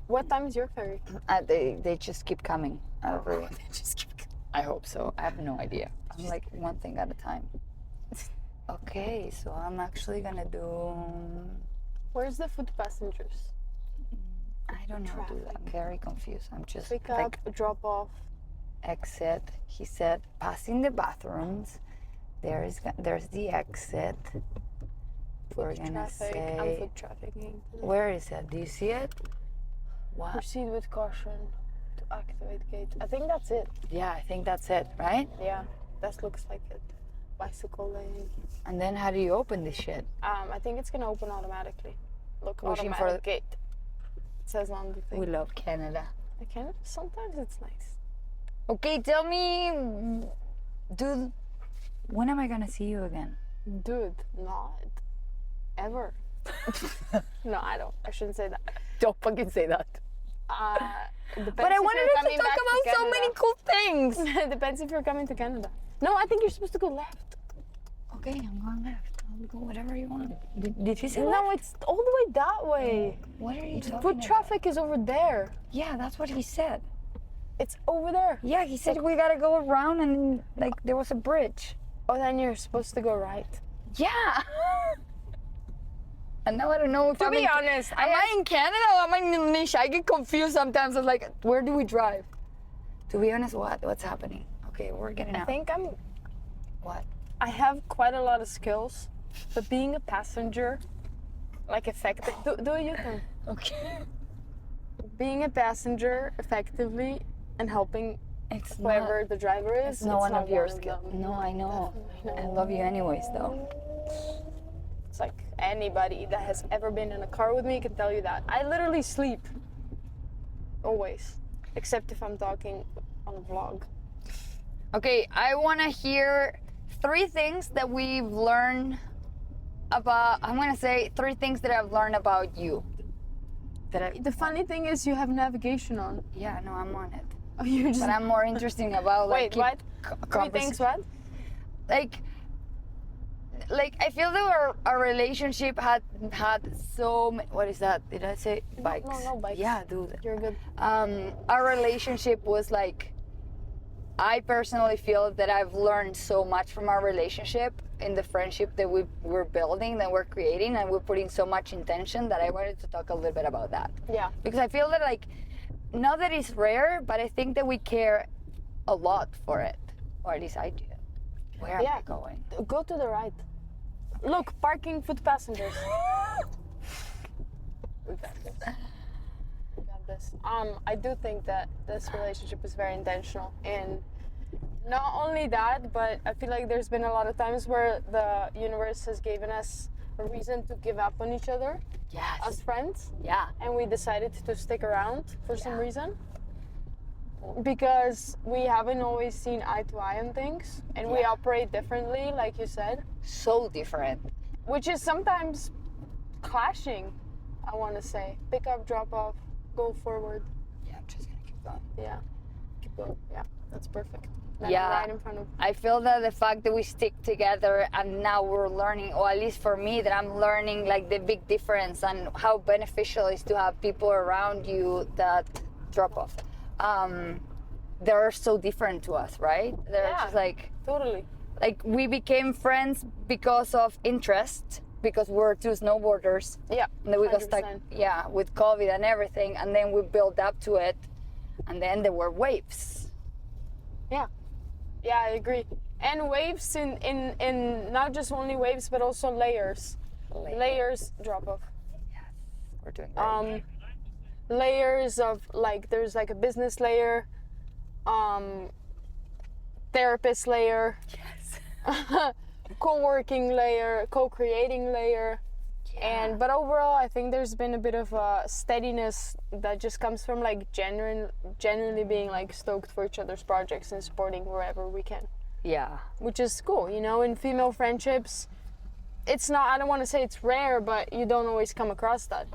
what time is your ferry? They just keep coming. I hope so. I have no idea. I'm like one thing at a time. Okay, so I'm actually gonna do. Where's the foot passengers? I don't know, dude. I'm very confused. I'm just Pick like up, drop off. exit. He said passing the bathrooms. There's the exit. We're gonna Traffic. I'm say. foot trafficking. Where is it? Do you see it? What? Proceed with caution to activate gate. I think that's it. Yeah, I think that's it, right? Yeah, that looks like it. Bicycle lane. And then how do you open this shit? I think it's gonna open automatically. Look, Wishing automatic for the- gate. It says on the thing. We love Canada. I can. Sometimes it's nice. Okay, tell me, dude, when am I gonna see you again? Dude, not ever. No, I don't. I shouldn't say that. Don't fucking say that. Depends But I if wanted you're us to coming talk back about so Canada. many cool things. It depends if you're coming to Canada. No, I think you're supposed to go left. Okay, I'm going left. I'll go whatever you want. Did you say No, left? it's all the way that way. What are you talking Foot about? traffic is over there. Yeah, that's what he said. It's over there. Yeah, he said we gotta go around and like there was a bridge. Oh, then you're supposed to go right. Yeah. And now I don't know if To I'm be in, honest, am I in Canada or am I in Indonesia? I get confused sometimes. I'm like, where do we drive? To be honest, what's happening? Okay, we're getting I out. think What? I have quite a lot of skills, but being a passenger, like effective, do you think? Okay. Being a passenger effectively and helping It's whoever not. the driver is, It's not one of your them. skills. No, I know. I love you anyways, though. It's like anybody that has ever been in a car with me can tell you that. I literally sleep. Always. Except if I'm talking on a vlog. Okay, I want to hear 3 things that we've learned about. I'm gonna say 3 things that I've learned about you. The funny thing is you have navigation on. Yeah, no, I'm on it. Oh, you just But I'm more interesting about like. wait, keep what? co- 3 things what? Like I feel that our relationship had so many, what is that? Did I say bikes? No, bikes. Yeah, dude. You're good. Our relationship was like, I personally feel that I've learned so much from our relationship in the friendship that we're building, that we're creating, and we're putting so much intention that I wanted to talk a little bit about that. Yeah. Because I feel that like, not that it's rare, but I think that we care a lot for it. Or at least I do. Where am I going? Go to the right. Look, parking foot passengers. We got this. We got this. I do think that this relationship is very intentional, and not only that, but I feel like there's been a lot of times where the universe has given us a reason to give up on each other Yes. as friends, Yeah. and we decided to stick around for some reason. Because we haven't always seen eye to eye on things, and we Yeah. operate differently, like you said, So different. which is sometimes clashing, I want to say. Pick up, drop off, go forward. Yeah, I'm just gonna keep going. Yeah, keep going. Yeah, that's perfect. Then Yeah. I'm right in front of. I feel that the fact that we stick together and now we're learning, or at least for me, that I'm learning like the big difference and how beneficial it is to have people around you that drop off. They're so different to us, right? They're Yeah. just like we became friends because of interest, because we're 2 snowboarders. Yeah. And then we got stuck, 100%. with COVID and everything, and then we built up to it, and then there were waves. Yeah, I agree. And waves in not just only waves, but also layers. Layers drop off. We're doing great. Layers of like there's like a business layer, therapist layer, co-working layer, co-creating layer, but overall I think there's been a bit of a steadiness that just comes from like genuinely being like stoked for each other's projects and supporting wherever we can, Yeah. which is cool, you know. In female friendships, it's not, I don't want to say it's rare, but you don't always come across that.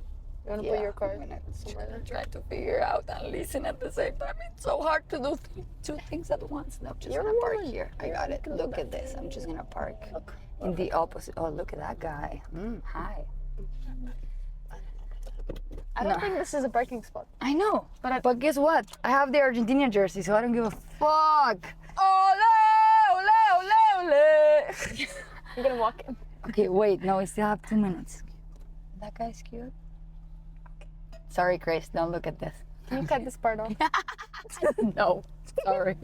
You want to put your card I'm gonna try to figure out and listen at the same time. It's so hard to do 2 things at once. No, I'm just You're gonna a park woman. here. I got it. Look at this. I'm just gonna park in the opposite. Oh, look at that guy. Hi. I don't think this is a parking spot. I know, but guess what? I have the Argentinian jersey, so I don't give a fuck. Ole, ole, ole, ole. I'm gonna walk in. Okay, wait. No, we still have 2 minutes. That guy's cute. Sorry, Grace. Don't look at this. Can you cut this part off? No, sorry.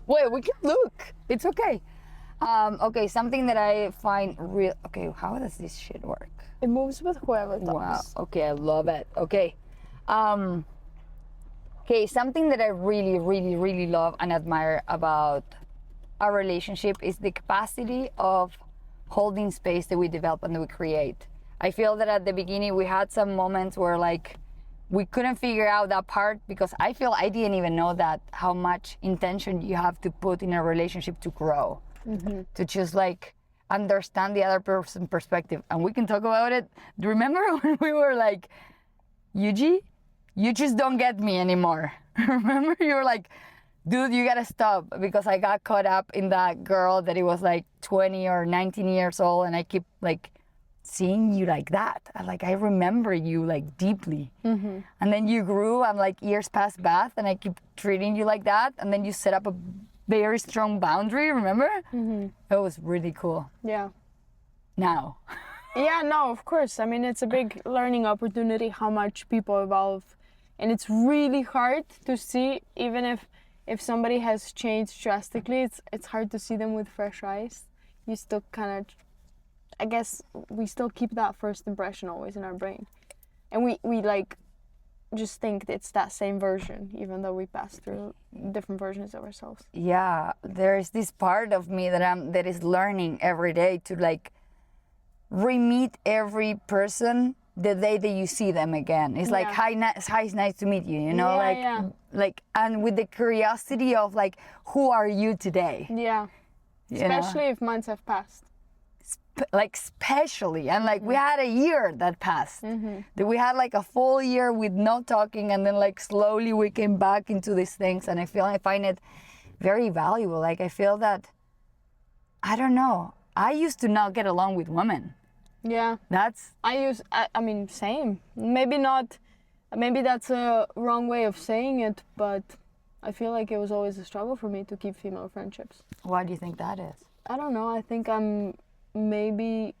Wait, we can look. It's okay. Okay, something that I find real. Okay, how does this shit work? It moves with whoever talks. Wow. Okay, I love it. Okay. Okay, something that I really, really, really love and admire about our relationship is the capacity of holding space that we develop and that we create. I feel that at the beginning we had some moments where like we couldn't figure out that part because I feel I didn't even know that how much intention you have to put in a relationship to grow, to just like understand the other person's perspective. And we can talk about it. Remember when we were like, Yuji, you just don't get me anymore. Remember, you were like, dude, you gotta stop, because I got caught up in that girl that it was like 20 or 19 years old, and I keep like seeing you like that. I remember you like deeply. And then you grew, and like years passed by, and I keep treating you like that, and then you set up a very strong boundary, remember? It was really cool. Yeah. Now. Yeah, no, of course. I mean, it's a big learning opportunity how much people evolve. And it's really hard to see, even if somebody has changed drastically, it's hard to see them with fresh eyes. You still kind of, I guess, we still keep that first impression always in our brain. And we like, just think it's that same version, even though we pass through different versions of ourselves. Yeah, there's this part of me that is learning every day to like re-meet every person the day that you see them again. It's like, hi, it's nice to meet you, you know, like, and with the curiosity of like, who are you today? Yeah, especially if months have passed. Especially, and like we had a year that passed. That we had like a full year with no talking, and then like slowly we came back into these things, and I find it very valuable. Like I feel that, I don't know, I used to not get along with women. Yeah. I mean, same. Maybe not, maybe that's a wrong way of saying it, but I feel like it was always a struggle for me to keep female friendships. Why do you think that is? I don't know. I think I'm maybe,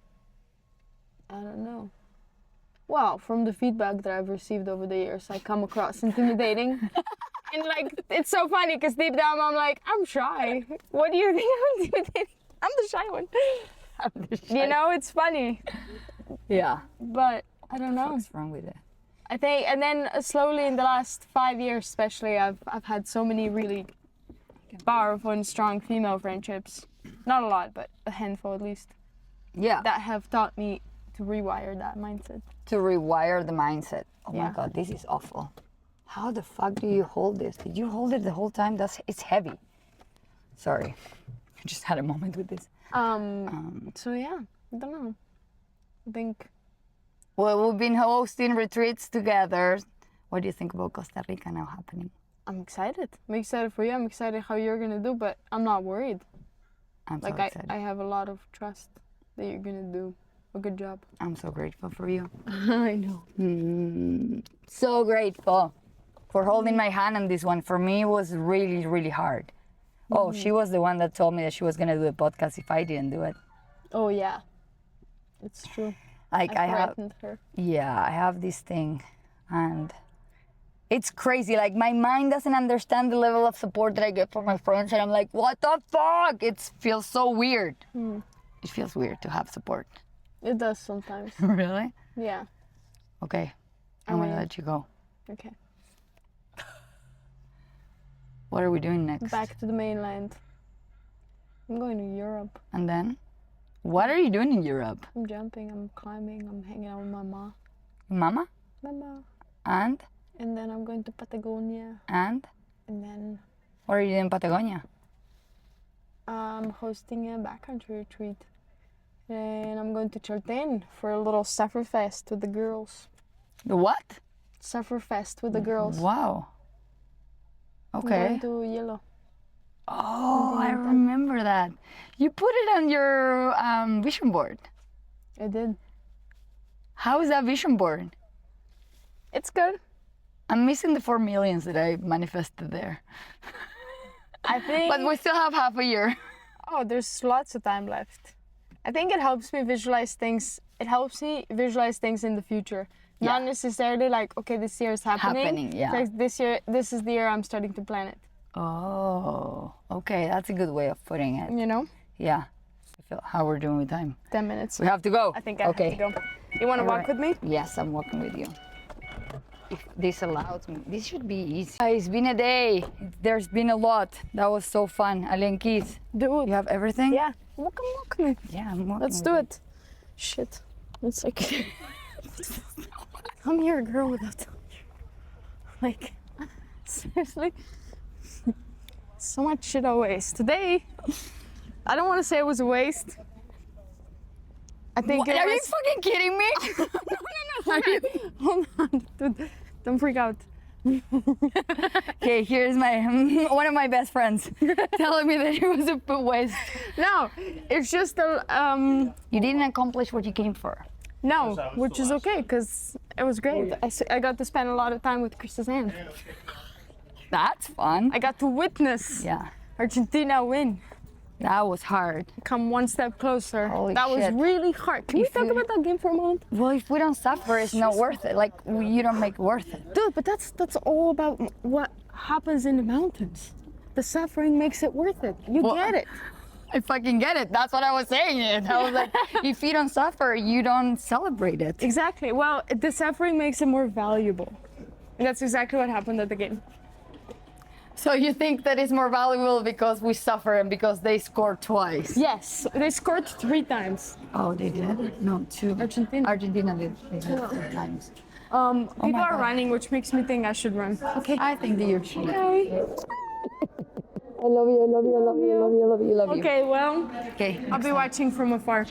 I don't know. Well, from the feedback that I've received over the years, I come across intimidating. And like, it's so funny because deep down I'm like, I'm shy. What do you think I'm intimidating? I'm the shy one. You know, it's funny. Yeah. But I don't know. What's wrong with it? I think, and then slowly in the last 5 years especially, I've had so many really powerful and strong female friendships. Not a lot, but a handful at least. Yeah. That have taught me to rewire that mindset. To rewire the mindset. Oh Yeah. my God, this is awful. How the fuck do you hold this? Did you hold it the whole time? It's heavy. Sorry. I just had a moment with this. So yeah, I don't know. I think. Well, we've been hosting retreats together. What do you think about Costa Rica now happening? I'm excited. I'm excited for you. I'm excited how you're gonna do, but I'm not worried. I'm so Like excited. I have a lot of trust that you're gonna do a good job. I'm so grateful for you. I know. So grateful for holding my hand on this one. For me, it was really, really hard. Oh, she was the one that told me that she was gonna do a podcast if I didn't do it. Oh yeah, it's true. Like I have, threatened her. yeah, I have this thing, and it's crazy. Like my mind doesn't understand the level of support that I get from my friends, and I'm like, what the fuck? It feels so weird. It feels weird to have support. It does sometimes. Really? Yeah. Okay, I'm gonna let you go. Okay. What are we doing next? Back to the mainland. I'm going to Europe. And then, what are you doing in Europe? I'm jumping. I'm climbing. I'm hanging out with my mom. Mama? Mama. And And then I'm going to Patagonia. and And then what are you doing in Patagonia? I'm hosting a backcountry retreat. And I'm going to Chaltén for a little Sufferfest with the girls. The what? Sufferfest with the girls. Wow. I'm Okay. going to Yellow. Oh, I remember that. You put it on your vision board. I did. How is that vision board? It's good. I'm missing the 4 millions that I manifested there. I think. But we still have half a year. Oh, there's lots of time left. I think it helps me visualize things. It helps me visualize things in the future. Not necessarily like, okay, this year is happening. Yeah. It's like this is the year I'm starting to plan it. Oh, okay. That's a good way of putting it. You know? Yeah. I feel how we're doing with time. 10 minutes. We have to go. I think I have to go. You want to walk with me? Yes, I'm walking with you. If this allows me. This should be easy. It's been a day. There's been a lot. That was so fun. Alenkis, Dude. you have everything? Yeah. Walk with me. Yeah, I'm walking Let's with do you. it. Shit. It's like... I'm here, girl, without telling you. Like, seriously, so much shit I waste. Today, I don't want to say it was a waste. I think What, it are you was. fucking kidding me? Hold on, dude, don't freak out. Okay, here's my one of my best friends telling me that it was a waste. No, it's just You didn't accomplish what you came for. no, which is okay because it was great. I got to spend a lot of time with Chris's aunt. That's fun. I got to witness Yeah, Argentina win. that was hard. Come one step closer. Holy that shit. was really hard. Can we If talk you- about that game for a moment? Well, if we don't suffer, it's not worth it. Like, you don't make it worth it. Dude, but that's all about what happens in the mountains. The suffering makes it worth it. You Well, get it. I fucking get it. That's what I was saying. I was like, if you don't suffer, you don't celebrate it. Exactly. Well, the suffering makes it more valuable. And that's exactly what happened at the game. So you think that it's more valuable because we suffer and because they scored twice? Yes, they scored 3 times. Oh, they did? No, 2. Argentina. Argentina did. They did 3 times. People my are God. running, which makes me think I should run. Okay. I think that you should. Okay. I love you, I love you, I love you, I love you, I love you, I love you. Okay, well, Okay. I'll be watching from afar.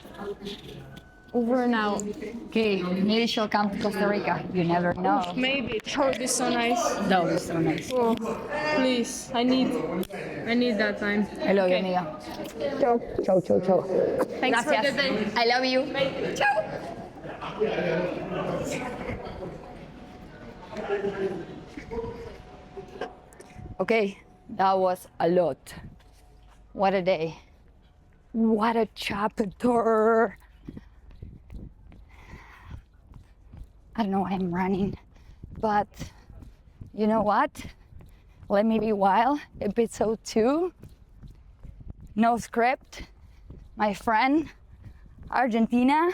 Over and out. Okay, maybe she'll come to Costa Rica. You never know. Maybe. Oh, this is so nice. That was so nice. Oh, please. I need that time. I love you, amiga. Ciao. Ciao, ciao, ciao. Thanks for Gracias. the day. I love you. Ciao. Okay, that was a lot. What a day. What a chapter. I don't know why I'm running, but you know what? Let me be wild. Episode 2. No script. My friend, Argentina.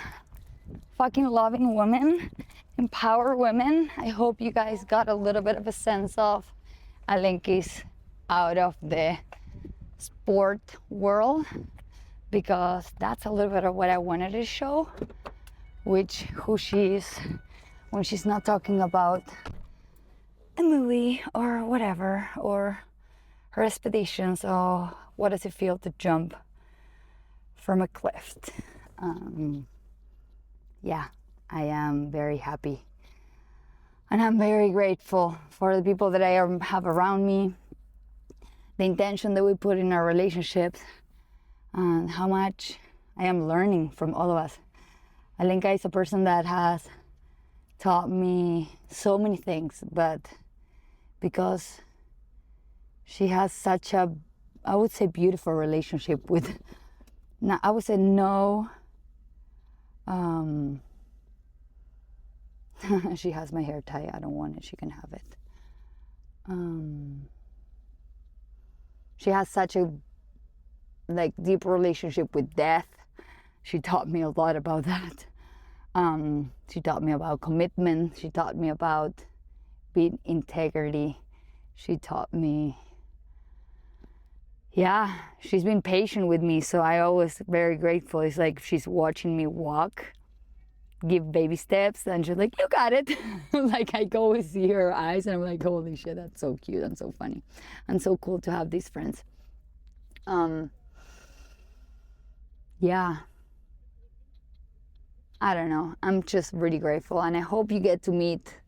Fucking loving women. Empower women. I hope you guys got a little bit of a sense of Alenkis out of the sport world, because that's a little bit of what I wanted to show, who she is when she's not talking about a movie or whatever, or her expeditions, or what does it feel to jump from a cliff. Yeah, I am very happy. And I'm very grateful for the people that I have around me, the intention that we put in our relationships, and how much I am learning from all of us. Alenka is a person that has taught me so many things, but because she has such a, I would say, beautiful relationship with, I would say no, she has my hair tied. I don't want it. She can have it. She has such a deep relationship with death. She taught me a lot about that. She taught me about commitment. She taught me about being integrity. She taught me, yeah, she's been patient with me. So I always very grateful. It's like she's watching me walk, give baby steps, and she's like, you got it. Like, I go always see her eyes and I'm like, holy shit, that's so cute and so funny and so cool to have these friends. Yeah, I don't know, I'm just really grateful, and I hope you get to meet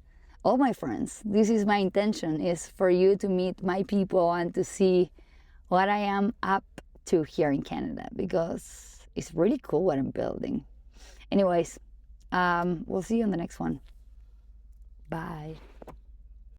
all my friends. This is my intention, is for you to meet my people and to see what I am up to here in Canada, because it's really cool what I'm building. Anyways, we'll see you on the next one. Bye.